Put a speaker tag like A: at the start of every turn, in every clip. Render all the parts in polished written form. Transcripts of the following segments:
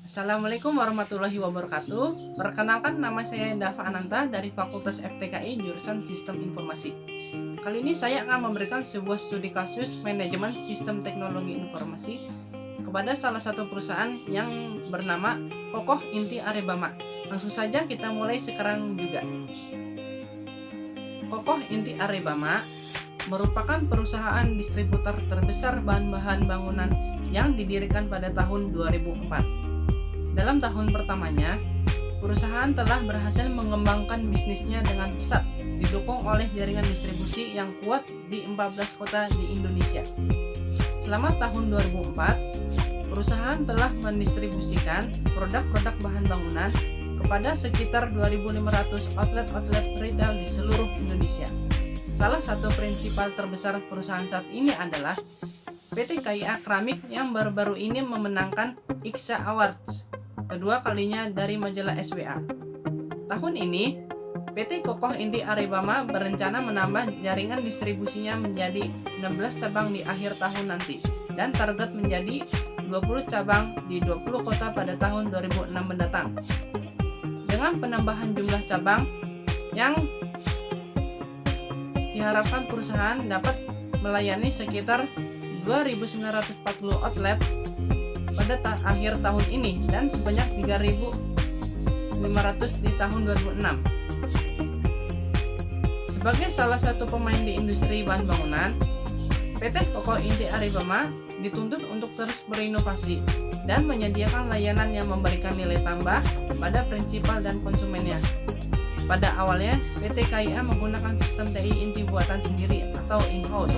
A: Assalamualaikum warahmatullahi wabarakatuh. Perkenalkan, nama saya Dava Ananta dari Fakultas FTKI jurusan Sistem Informasi. Kali ini saya akan memberikan sebuah studi kasus manajemen sistem teknologi informasi kepada salah satu perusahaan yang bernama Kokoh Inti Arebama. Langsung saja kita mulai sekarang juga. Kokoh Inti Arebama merupakan perusahaan distributor terbesar bahan-bahan bangunan yang didirikan pada tahun 2004. Dalam tahun pertamanya, perusahaan telah berhasil mengembangkan bisnisnya dengan pesat, didukung oleh jaringan distribusi yang kuat di 14 kota di Indonesia. Selama tahun 2004, perusahaan telah mendistribusikan produk-produk bahan bangunan kepada sekitar 2.500 outlet retail di seluruh Indonesia. Salah satu prinsipal terbesar perusahaan saat ini adalah PT KIA Keramik yang baru-baru ini memenangkan IKSA Awards kedua kalinya dari majalah SWA. Tahun ini, PT Kokoh Inti Arebama berencana menambah jaringan distribusinya menjadi 16 cabang di akhir tahun nanti dan target menjadi 20 cabang di 20 kota pada tahun 2006 mendatang. Dengan penambahan jumlah cabang yang diharapkan perusahaan dapat melayani sekitar 2.940 outlet pada akhir tahun ini dan sebanyak 3.500 di tahun 2006. Sebagai salah satu pemain di industri bahan bangunan, PT Kokoh Inti Arebama dituntut untuk terus berinovasi dan menyediakan layanan yang memberikan nilai tambah pada prinsipal dan konsumennya. Pada awalnya, PT KIA menggunakan sistem TI inti buatan sendiri atau in-house.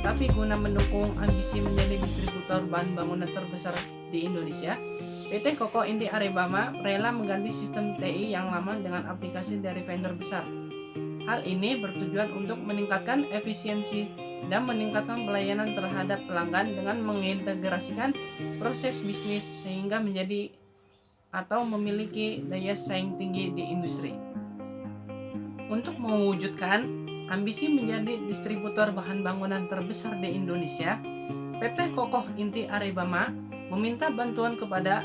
A: Tapi guna mendukung ambisi menjadi distributor bahan bangunan terbesar di Indonesia, PT Kokoh Inti Arebama rela mengganti sistem TI yang lama dengan aplikasi dari vendor besar. Hal ini bertujuan untuk meningkatkan efisiensi dan meningkatkan pelayanan terhadap pelanggan dengan mengintegrasikan proses bisnis sehingga menjadi atau memiliki daya saing tinggi di industri. Untuk mewujudkan ambisi menjadi distributor bahan bangunan terbesar di Indonesia, PT Kokoh Inti Arebama meminta bantuan kepada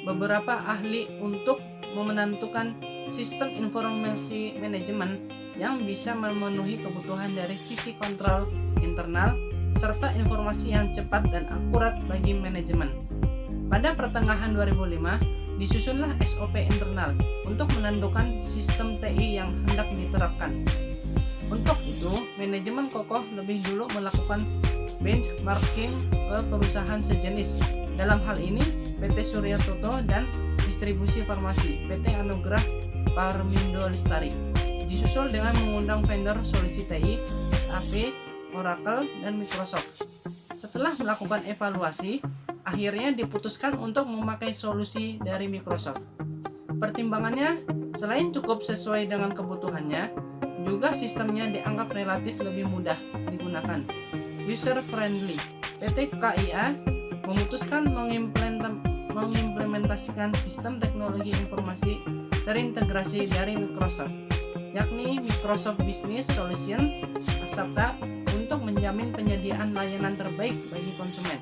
A: beberapa ahli untuk menentukan sistem informasi manajemen yang bisa memenuhi kebutuhan dari sisi kontrol internal serta informasi yang cepat dan akurat bagi manajemen. Pada pertengahan 2005, disusunlah SOP internal untuk menentukan sistem TI yang hendak diterapkan. Untuk itu, manajemen Kokoh lebih dulu melakukan benchmarking ke perusahaan sejenis. Dalam hal ini, PT Surya Toto dan Distribusi Farmasi, PT Anugrah Parmindo Lestari. Disusul dengan mengundang vendor solusi TI, SAP, Oracle, dan Microsoft. Setelah melakukan evaluasi, akhirnya diputuskan untuk memakai solusi dari Microsoft. Pertimbangannya, selain cukup sesuai dengan kebutuhannya, juga sistemnya dianggap relatif lebih mudah digunakan, user friendly. PT KIA memutuskan mengimplementasikan sistem teknologi informasi terintegrasi dari Microsoft, yakni Microsoft Business Solution Asapta, untuk menjamin penyediaan layanan terbaik bagi konsumen.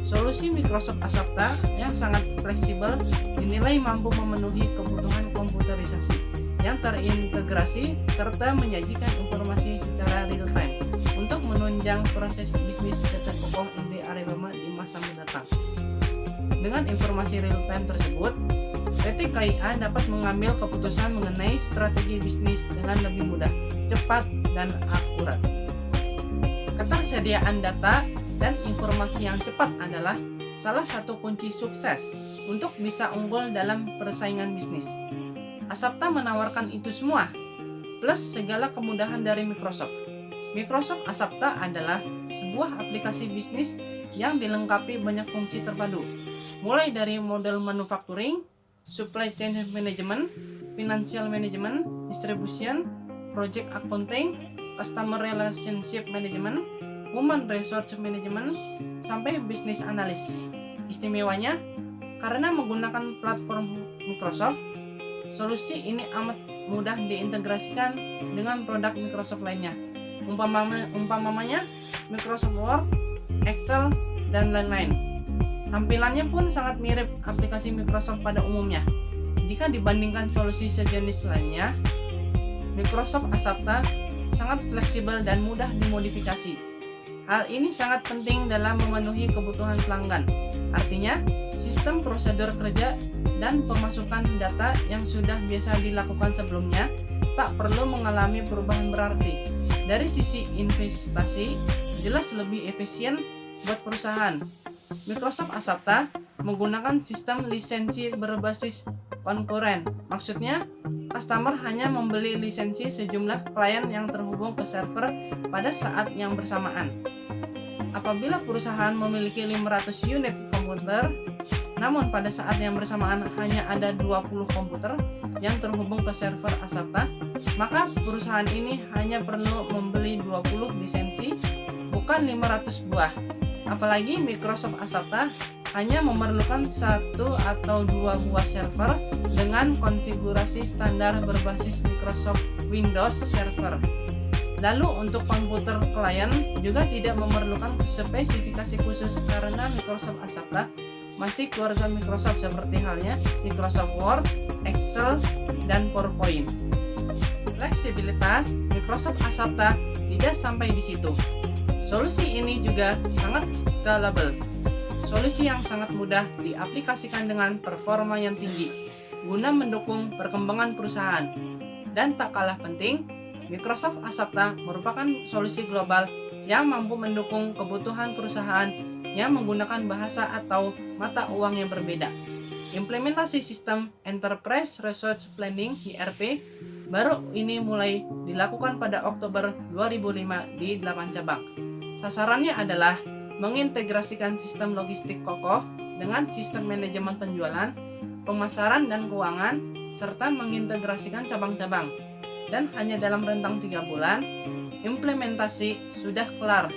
A: Solusi Microsoft Asapta yang sangat fleksibel dinilai mampu memenuhi kebutuhan komputerisasi yang terintegrasi serta menyajikan informasi secara real time untuk menunjang proses bisnis PT Kokoh Inti Arebama di masa mendatang. Dengan informasi real time tersebut, PT KIA dapat mengambil keputusan mengenai strategi bisnis dengan lebih mudah, cepat, dan akurat. Ketersediaan data dan informasi yang cepat adalah salah satu kunci sukses untuk bisa unggul dalam persaingan bisnis. Asapta menawarkan itu semua, plus segala kemudahan dari Microsoft. Microsoft Asapta adalah sebuah aplikasi bisnis yang dilengkapi banyak fungsi terpadu, mulai dari model manufacturing, supply chain management, financial management, distribution, project accounting, customer relationship management, human resource management, sampai business analyst. Istimewanya, karena menggunakan platform Microsoft, solusi ini amat mudah diintegrasikan dengan produk Microsoft lainnya. Umpamanya Microsoft Word, Excel, dan lain-lain. Tampilannya pun sangat mirip aplikasi Microsoft pada umumnya. Jika dibandingkan solusi sejenis lainnya, Microsoft Asapta sangat fleksibel dan mudah dimodifikasi. Hal ini sangat penting dalam memenuhi kebutuhan pelanggan. Artinya, sistem prosedur kerja dan pemasukan data yang sudah biasa dilakukan sebelumnya tak perlu mengalami perubahan berarti. Dari sisi investasi, jelas lebih efisien buat perusahaan. Microsoft Asapta menggunakan sistem lisensi berbasis konkuren. Maksudnya, customer hanya membeli lisensi sejumlah klien yang terhubung ke server pada saat yang bersamaan. Apabila perusahaan memiliki 500 unit komputer, namun pada saat yang bersamaan hanya ada 20 komputer yang terhubung ke server Asapta, maka perusahaan ini hanya perlu membeli 20 lisensi, bukan 500 buah. Apalagi Microsoft Asapta hanya memerlukan 1 atau 2 buah server dengan konfigurasi standar berbasis Microsoft Windows Server. Lalu untuk komputer klien juga tidak memerlukan spesifikasi khusus karena Microsoft Asapta masih keluarga Microsoft seperti halnya Microsoft Word, Excel, dan PowerPoint. Fleksibilitas Microsoft Asapta tidak sampai di situ. Solusi ini juga sangat scalable. Solusi yang sangat mudah diaplikasikan dengan performa yang tinggi guna mendukung perkembangan perusahaan. Dan tak kalah penting, Microsoft Asapta merupakan solusi global yang mampu mendukung kebutuhan perusahaan yang menggunakan bahasa atau mata uang yang berbeda. Implementasi sistem Enterprise Resource Planning (ERP) baru ini mulai dilakukan pada Oktober 2005 di 8 cabang. Sasarannya adalah mengintegrasikan sistem logistik kokoh dengan sistem manajemen penjualan, pemasaran dan keuangan, serta mengintegrasikan cabang-cabang. Dan hanya dalam rentang 3 bulan, implementasi sudah kelar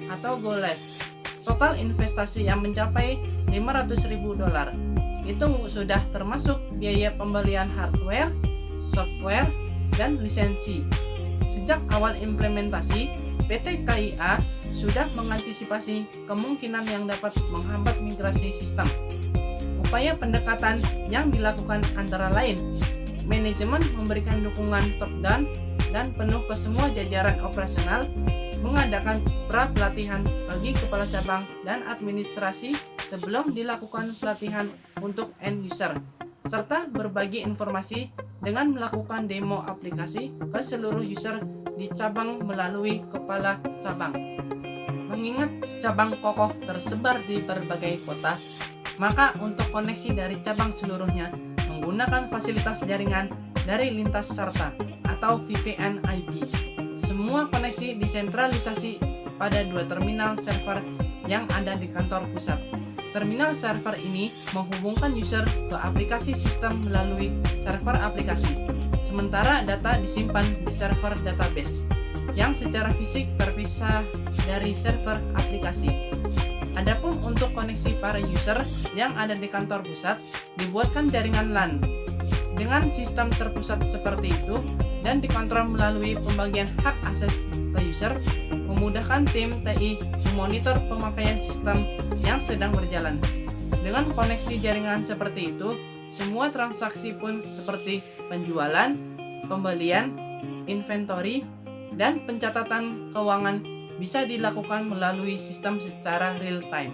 A: atau go live. Total investasi yang mencapai $500.000. Itu sudah termasuk biaya pembelian hardware, software, dan lisensi. Sejak awal implementasi, PT KIA sudah mengantisipasi kemungkinan yang dapat menghambat migrasi sistem. Upaya pendekatan yang dilakukan antara lain, manajemen memberikan dukungan top-down dan penuh ke semua jajaran operasional, mengadakan pra-pelatihan bagi kepala cabang dan administrasi sebelum dilakukan pelatihan untuk end user, serta berbagi informasi dengan melakukan demo aplikasi ke seluruh user di cabang melalui kepala cabang. Mengingat cabang kokoh tersebar di berbagai kota, maka untuk koneksi dari cabang seluruhnya menggunakan fasilitas jaringan dari lintas serta atau VPN IP. Semua koneksi disentralisasi pada 2 terminal server yang ada di kantor pusat. Terminal server ini menghubungkan user ke aplikasi sistem melalui server aplikasi, sementara data disimpan di server database yang secara fisik terpisah dari server aplikasi. Adapun untuk koneksi para user yang ada di kantor pusat, dibuatkan jaringan LAN dengan sistem terpusat seperti itu dan dikontrol melalui pembagian hak akses ke user, memudahkan tim TI memonitor pemakaian sistem yang sedang berjalan. Dengan koneksi jaringan seperti itu, semua transaksi pun seperti penjualan, pembelian, inventory, dan pencatatan keuangan bisa dilakukan melalui sistem secara real time.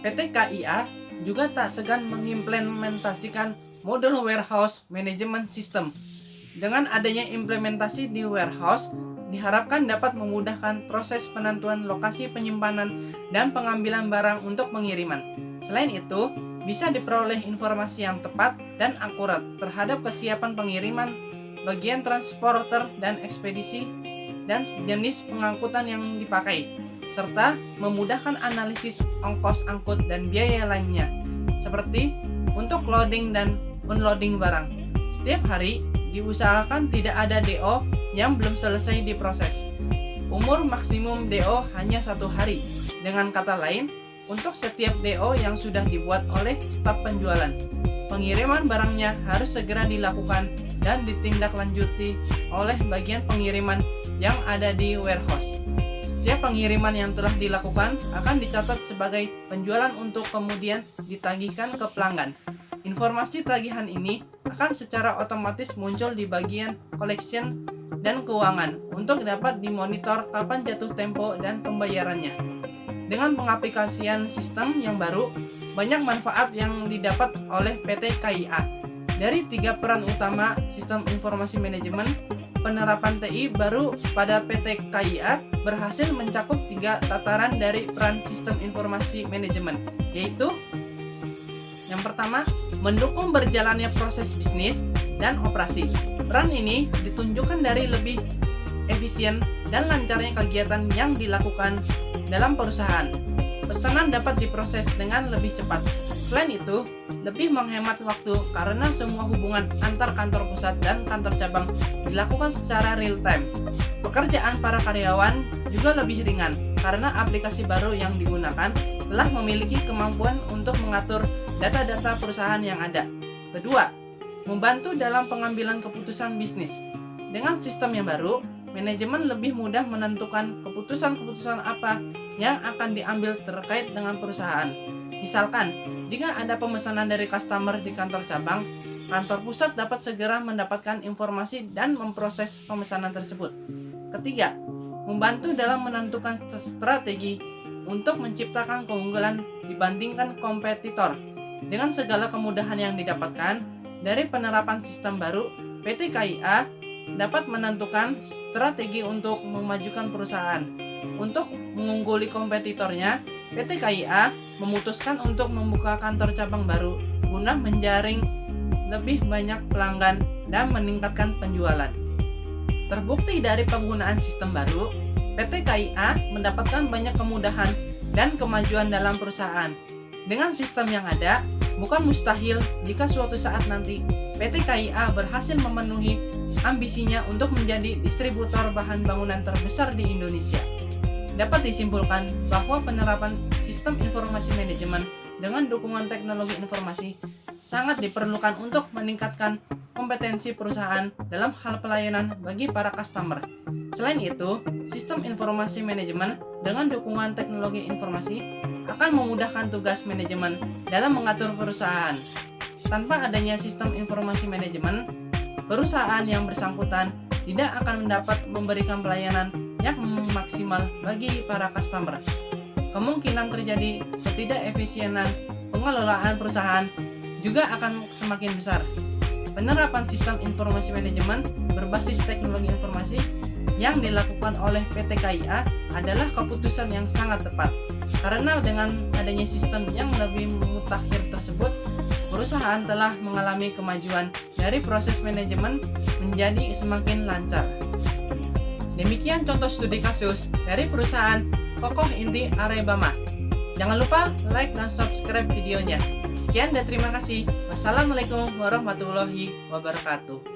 A: PT KIA juga tak segan mengimplementasikan modul warehouse management system. Dengan adanya implementasi di warehouse, diharapkan dapat memudahkan proses penentuan lokasi penyimpanan dan pengambilan barang untuk pengiriman. Selain itu, bisa diperoleh informasi yang tepat dan akurat terhadap kesiapan pengiriman, bagian transporter dan ekspedisi, dan jenis pengangkutan yang dipakai, serta memudahkan analisis ongkos angkut dan biaya lainnya, seperti untuk loading dan unloading barang. Setiap hari, diusahakan tidak ada DO yang belum selesai diproses. Umur maksimum DO hanya 1 hari. Dengan kata lain, untuk setiap DO yang sudah dibuat oleh staf penjualan, pengiriman barangnya harus segera dilakukan dan ditindaklanjuti oleh bagian pengiriman yang ada di warehouse. Setiap pengiriman yang telah dilakukan akan dicatat sebagai penjualan untuk kemudian ditagihkan ke pelanggan. Informasi tagihan ini akan secara otomatis muncul di bagian collection dan keuangan untuk dapat dimonitor kapan jatuh tempo dan pembayarannya. Dengan pengaplikasian sistem yang baru, banyak manfaat yang didapat oleh PT KAI. Dari 3 peran utama sistem informasi manajemen, penerapan TI baru pada PT KAI berhasil mencakup 3 tataran dari peran sistem informasi manajemen, yaitu yang pertama, mendukung berjalannya proses bisnis dan operasi. Peran ini ditunjukkan dari lebih efisien dan lancarnya kegiatan yang dilakukan dalam perusahaan. Pesanan dapat diproses dengan lebih cepat. Selain itu, lebih menghemat waktu karena semua hubungan antar kantor pusat dan kantor cabang dilakukan secara real time. Pekerjaan para karyawan juga lebih ringan karena aplikasi baru yang digunakan telah memiliki kemampuan untuk mengatur data-data perusahaan yang ada. Kedua, membantu dalam pengambilan keputusan bisnis. Dengan sistem yang baru, manajemen lebih mudah menentukan keputusan-keputusan apa yang akan diambil terkait dengan perusahaan. Misalkan, jika ada pemesanan dari customer di kantor cabang, kantor pusat dapat segera mendapatkan informasi dan memproses pemesanan tersebut. Ketiga, membantu dalam menentukan strategi untuk menciptakan keunggulan dibandingkan kompetitor. Dengan segala kemudahan yang didapatkan dari penerapan sistem baru, PT KAI dapat menentukan strategi untuk memajukan perusahaan. Untuk mengungguli kompetitornya, PT KAI memutuskan untuk membuka kantor cabang baru guna menjaring lebih banyak pelanggan dan meningkatkan penjualan. Terbukti dari penggunaan sistem baru, PT KAI mendapatkan banyak kemudahan dan kemajuan dalam perusahaan. Dengan sistem yang ada, bukan mustahil jika suatu saat nanti PT KAI berhasil memenuhi ambisinya untuk menjadi distributor bahan bangunan terbesar di Indonesia. Dapat disimpulkan bahwa penerapan sistem informasi manajemen dengan dukungan teknologi informasi sangat diperlukan untuk meningkatkan kompetensi perusahaan dalam hal pelayanan bagi para customer. Selain itu, sistem informasi manajemen dengan dukungan teknologi informasi akan memudahkan tugas manajemen dalam mengatur perusahaan. Tanpa adanya sistem informasi manajemen, perusahaan yang bersangkutan tidak akan mendapat memberikan pelayanan yang maksimal bagi para customer. Kemungkinan terjadi ketidakefisienan pengelolaan perusahaan juga akan semakin besar. Penerapan sistem informasi manajemen berbasis teknologi informasi yang dilakukan oleh PT KAI adalah keputusan yang sangat tepat. Karena dengan adanya sistem yang lebih mutakhir tersebut, perusahaan telah mengalami kemajuan dari proses manajemen menjadi semakin lancar. Demikian contoh studi kasus dari perusahaan Kokoh Inti Arebama. Jangan lupa like dan subscribe videonya. Sekian dan terima kasih. Wassalamualaikum warahmatullahi wabarakatuh.